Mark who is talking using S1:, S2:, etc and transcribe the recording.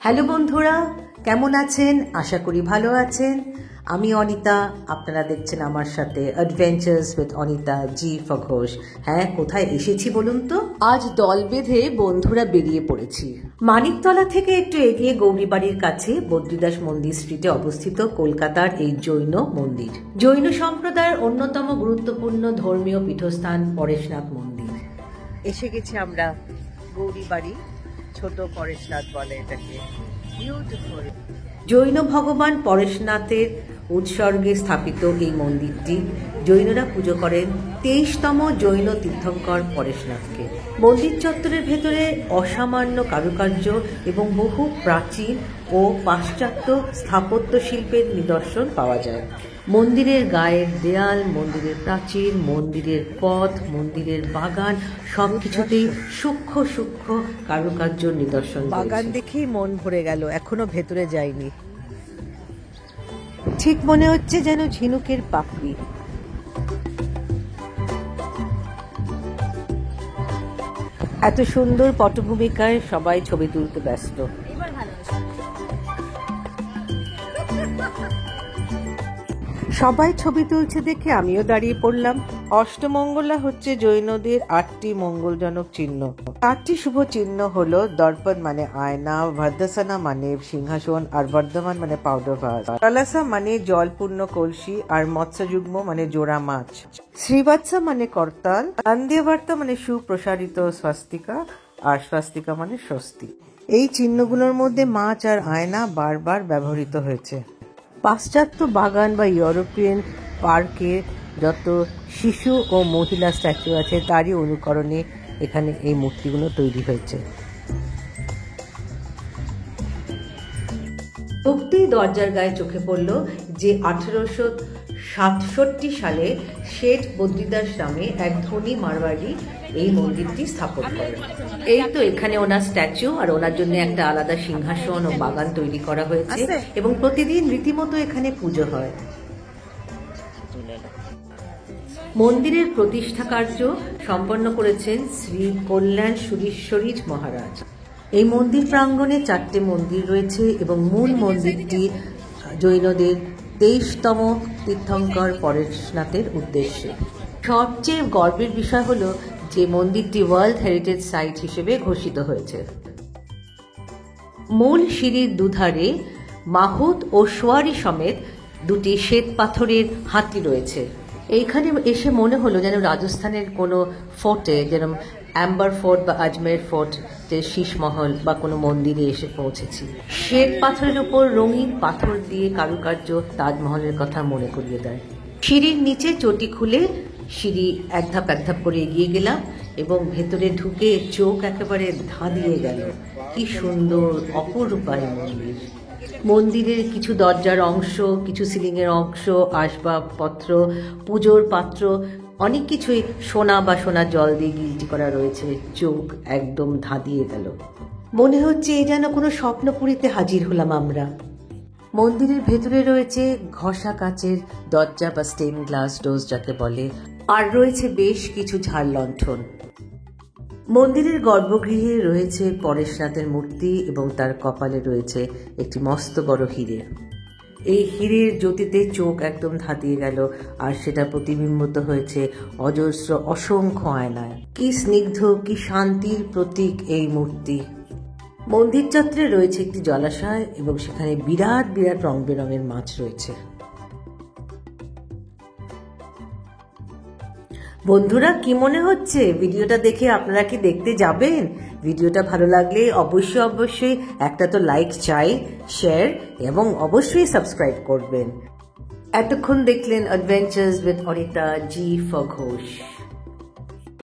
S1: Hello বন্ধুরা, কেমন আছেন? আশা করি ভালো আছেন। আমি অনিতা, আপনারা দেখছেন আমার সাথে adventures with Anita G for Ghosh. হ্যাঁ, কোথায় এসেছি বলুন তো? আজ দল বেঁধে বন্ধুরা বেরিয়ে পড়েছি। মানিকতলা থেকে একটু এগিয়ে গৌরীবাড়ির কাছে বদ্রীদাস মন্দির স্ট্রিটে অবস্থিত কলকাতার এই জৈন মন্দির। জৈন সম্প্রদায়ের অন্যতম গুরুত্বপূর্ণ ধর্মীয় পীঠস্থান পরেশনাথ মন্দির। এসে গেছি আমরা গৌরীবাড়ি, ছোট পরেশনাথ বলে এটাকে। বিউটিফুল। জৈন ভগবান পরেশনাথের উৎসর্গে স্থাপিত এই মন্দিরটি জৈনরা পুজো করেন 23তম জৈন তীর্থঙ্কর পরেশনাথকে। মন্দির চত্বরের ভেতরে অসামান্য কারুকার্য এবং বহু প্রাচীন ও পাশ্চাত্য স্থাপত্য শিল্পের নিদর্শন পাওয়া যায়। মন্দিরের গায়ের দেয়াল, মন্দিরের প্রাচীর, মন্দিরের পথ, মন্দিরের বাগান সবকিছুতেই সূক্ষ্ম সূক্ষ্ম কারুকার্য নিদর্শন। বাগান দেখেই মন ভরে গেল, এখনো ভেতরে যাইনি। ঠিক মনে হচ্ছে যেন ঝিনুকের পাপড়ি। এত সুন্দর পটভূমিকায় সবাই ছবি তুলতে ব্যস্ত। সবাই ছবি তুলছে দেখে আমিও দাঁড়িয়ে পড়লাম। অষ্টমঙ্গলা হচ্ছে জৈনদের 8টি মঙ্গলজনক চিহ্ন। 8টি শুভ চিহ্ন হলো দর্পণ মানে আয়না, ভর্দাসনা মানে সিংহাসন, আর বর্ধমান মানে পাউডার ভাস, কলাসা মানে জলপূর্ণ কলসি, আর মৎস্যযুগ্ম মানে জোড়া মাছ, শ্রীবাৎসা মানে করতাল, আন্দেবার্তা মানে সুপ্রসারিত স্বাস্তিকা, আর স্বাস্তিকা মানে স্বস্তি। এই চিহ্নগুলোর মধ্যে মাছ আর আয়না বারবার ব্যবহৃত হয়েছে। পাশ্চাত্য বাগান বা ইউরোপিয়ান পার্কে যত শিশু ও মহিলা স্ট্যাচু আছে তারই অনুকরণে এখানে এই মূর্তিগুলো তৈরি হয়েছে। ঢুকতেই দরজার গায়ে চোখে পড়ল যে 1867 সালে শেঠ বদ্রীদাস নামে এক ধনী মারওয়াড়ি এই মন্দিরটি স্থাপন করেন। এই তো এখানে ওনার স্ট্যাচু, আর ওনার জন্য একটা আলাদা সিংহাসন ও বাগান তৈরি করা হয়েছে এবং প্রতিদিন রীতিমতো এখানে পুজো হয়। মন্দিরের প্রতিষ্ঠা কার্য সম্পন্ন করেছেন শ্রী কল্যাণ সুরীশ্বরী মহারাজ। এই মন্দির প্রাঙ্গণে 4টে মন্দির রয়েছে এবং মূল মন্দিরটি জৈনদের 23তম তীর্থঙ্কর পরেশনাথের উদ্দেশ্যে। সবচেয়ে গর্বের বিষয় হলো যে মন্দিরটি ওয়ার্ল্ড হেরিটেজ সাইট হিসেবে ঘোষিত হয়েছে। মূল সিঁড়ির দুধারে মাহুত ও সোয়ারি সমেত 2টি শ্বেত পাথরের হাতি রয়েছে। এইখানে এসে মনে হলো যেন রাজস্থানের কোনো ফোর্টে, যেরকম অ্যাম্বার ফোর্ট বা আজমের ফোর্ট, শীষমহল বা কোনো মন্দিরে এসে পৌঁছেছি। শ্বেত পাথরের উপর রঙিন পাথর দিয়ে কারুকার্য তাজমহলের কথা মনে করিয়ে দেয়। সিঁড়ির নিচে চটি খুলে সিঁড়ি এক ধাপ করে এগিয়ে গেলাম এবং ভেতরে ঢুকে চোখ একেবারে ধাঁধিয়ে গেল। কি সুন্দর অপরূপায় মন্দির। মন্দিরের কিছু দরজার অংশ, কিছু সিলিংয়ের অংশ, আসবাবপত্র, পুজোর পাত্র, অনেক কিছুই সোনা বা সোনার জল দিয়ে গিলটি করা রয়েছে। চোখ একদম ধাঁধিয়ে গেল। মনে হচ্ছে এই যেন কোনো স্বপ্নপুরীতে হাজির হলাম আমরা। মন্দিরের ভেতরে রয়েছে ঘষা কাচের দরজা বা স্টেন গ্লাস ডোজ যাকে বলে, আর রয়েছে বেশ কিছু ঝাড় লণ্ঠন। মন্দিরের গর্ভগৃহে রয়েছে পরেশনাথের মূর্তি এবং তার কপালে রয়েছে একটি মস্ত বড় হিরে। এই হীরের জ্যোতিতে চোখ একদম ধাঁধিয়ে গেল, আর সেটা প্রতিবিম্বিত হয়েছে অজস্র অসংখ্য আয়নায়। কি স্নিগ্ধ, কি শান্তির প্রতীক এই মূর্তি। মন্দির চত্বরে রয়েছে একটি জলাশয় এবং সেখানে বিরাট বিরাট রং বেরঙের মাছ রয়েছে। বন্ধুরা, কি মনে হচ্ছে? ভিডিওটা দেখে আপনারা কি দেখতে যাবেন? ভিডিওটা ভালো লাগলে অবশ্যই একটা তো লাইক চাই, শেয়ার এবং অবশ্যই সাবস্ক্রাইব করবেন। এতক্ষণ দেখলেন adventures with Anita G for Ghosh.